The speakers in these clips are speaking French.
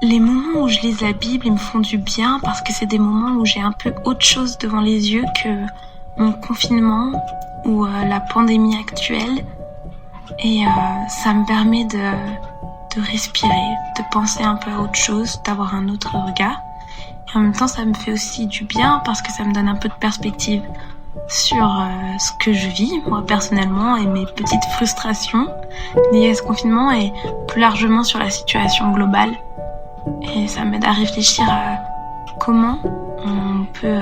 Les moments où je lis la Bible, ils me font du bien parce que c'est des moments où j'ai un peu autre chose devant les yeux que mon confinement ou la pandémie actuelle. Et ça me permet de respirer, de penser un peu à autre chose, d'avoir un autre regard. Et en même temps, ça me fait aussi du bien parce que ça me donne un peu de perspective sur ce que je vis, moi personnellement, et mes petites frustrations liées à ce confinement et plus largement sur la situation globale. Et ça m'aide à réfléchir à comment on peut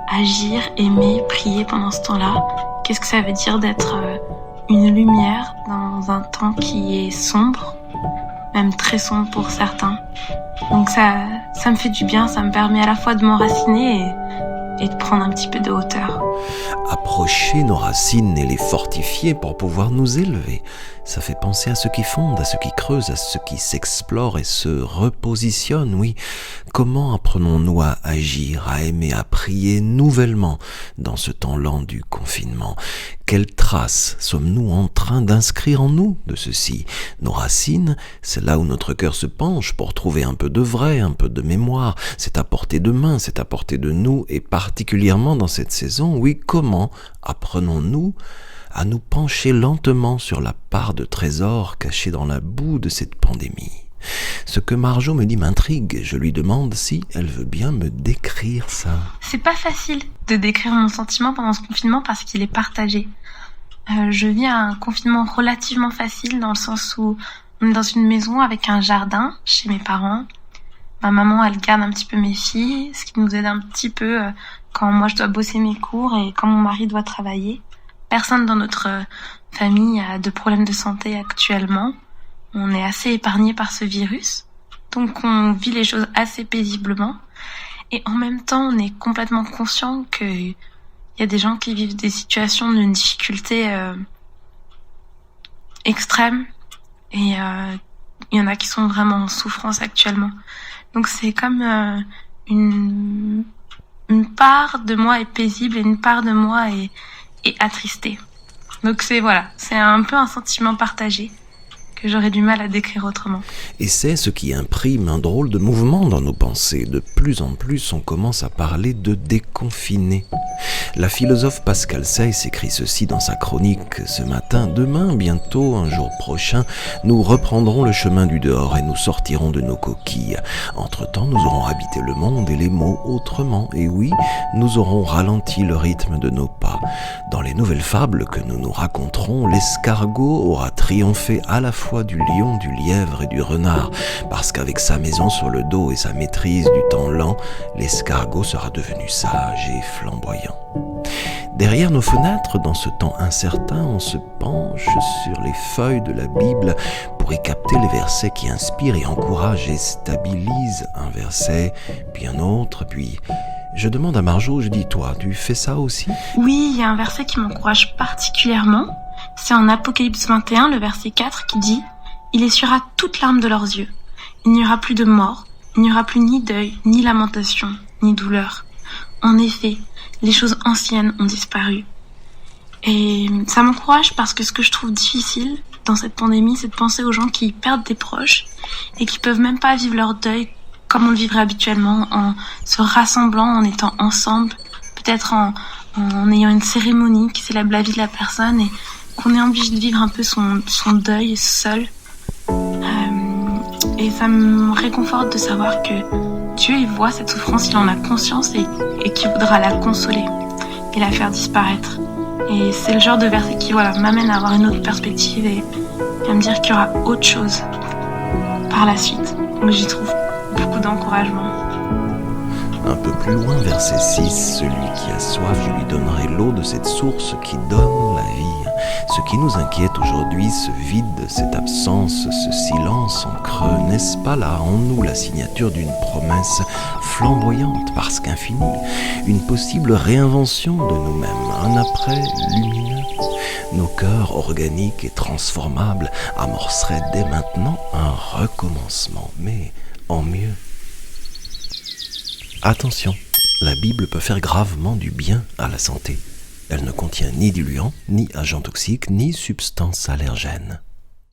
agir, aimer, prier pendant ce temps-là. Qu'est-ce que ça veut dire d'être une lumière dans un temps qui est sombre, même très sombre pour certains. Donc ça me fait du bien, ça me permet à la fois de m'enraciner et de prendre un petit peu de hauteur. Approcher nos racines et les fortifier pour pouvoir nous élever, ça fait penser à ceux qui fondent, à ceux qui creusent, à ceux qui s'explorent et se repositionnent, oui. Comment apprenons-nous à agir, à aimer, à prier nouvellement dans ce temps lent du confinement? Quelles traces sommes-nous en train d'inscrire en nous de ceci? Nos racines, c'est là où notre cœur se penche pour trouver un peu de vrai, un peu de mémoire. C'est à portée de main, c'est à portée de nous, et particulièrement dans cette saison, oui, comment apprenons-nous à nous pencher lentement sur la part de trésor cachée dans la boue de cette pandémie? Ce que Marjo me dit m'intrigue. Je lui demande si elle veut bien me décrire ça. C'est pas facile de décrire mon sentiment pendant ce confinement parce qu'il est partagé. Je vis un confinement relativement facile dans le sens où on est dans une maison avec un jardin chez mes parents. Ma maman, elle garde un petit peu mes filles, ce qui nous aide un petit peu quand moi je dois bosser mes cours et quand mon mari doit travailler. Personne dans notre famille a de problèmes de santé actuellement. On est assez épargné par ce virus, donc on vit les choses assez paisiblement. Et en même temps, on est complètement conscient qu'il y a des gens qui vivent des situations d'une difficulté extrême. Et il y en a qui sont vraiment en souffrance actuellement. Donc c'est comme une part de moi est paisible et une part de moi est attristée. Donc c'est un peu un sentiment partagé que j'aurais du mal à décrire autrement. Et c'est ce qui imprime un drôle de mouvement dans nos pensées. De plus en plus, on commence à parler de déconfiner. La philosophe Pascal Seyss écrit ceci dans sa chronique ce matin. Demain, bientôt, un jour prochain, nous reprendrons le chemin du dehors et nous sortirons de nos coquilles. Entre-temps, nous aurons habité le monde et les mots autrement. Et oui, nous aurons ralenti le rythme de nos pas. Dans les nouvelles fables que nous nous raconterons, l'escargot aura triomphé à la fois du lion, du lièvre et du renard, parce qu'avec sa maison sur le dos et sa maîtrise du temps lent, l'escargot sera devenu sage et flamboyant. Derrière nos fenêtres, dans ce temps incertain, on se penche sur les feuilles de la Bible pour y capter les versets qui inspirent et encouragent et stabilisent un verset, puis un autre, puis... Je demande à Marjo, je dis, toi, tu fais ça aussi? Oui, il y a un verset qui m'encourage particulièrement. C'est en Apocalypse 21, le verset 4, qui dit « Il essuiera toute larme de leurs yeux. Il n'y aura plus de mort, il n'y aura plus ni deuil, ni lamentation, ni douleur. En effet, les choses anciennes ont disparu. » Et ça m'encourage parce que ce que je trouve difficile dans cette pandémie, c'est de penser aux gens qui perdent des proches et qui peuvent même pas vivre leur deuil comme on le vivrait habituellement, en se rassemblant, en étant ensemble, peut-être en ayant une cérémonie qui célèbre la vie de la personne et qu'on est obligé de vivre un peu son deuil seul. Et ça me réconforte de savoir que Dieu, il voit cette souffrance, il en a conscience et qu'il voudra la consoler et la faire disparaître. Et c'est le genre de verset qui m'amène à avoir une autre perspective et à me dire qu'il y aura autre chose par la suite. Donc j'y trouve beaucoup d'encouragement. Un peu plus loin, verset 6, celui qui a soif, je lui donnerai l'eau de cette source qui donne la vie. Ce qui nous inquiète aujourd'hui, ce vide, cette absence, ce silence en creux, n'est-ce pas là en nous la signature d'une promesse flamboyante parce qu'infinie, une possible réinvention de nous-mêmes, un après lumineux? Nos cœurs organiques et transformables amorceraient dès maintenant un recommencement, mais en mieux. Attention, la Bible peut faire gravement du bien à la santé. Elle ne contient ni diluants, ni agents toxiques, ni substances allergènes.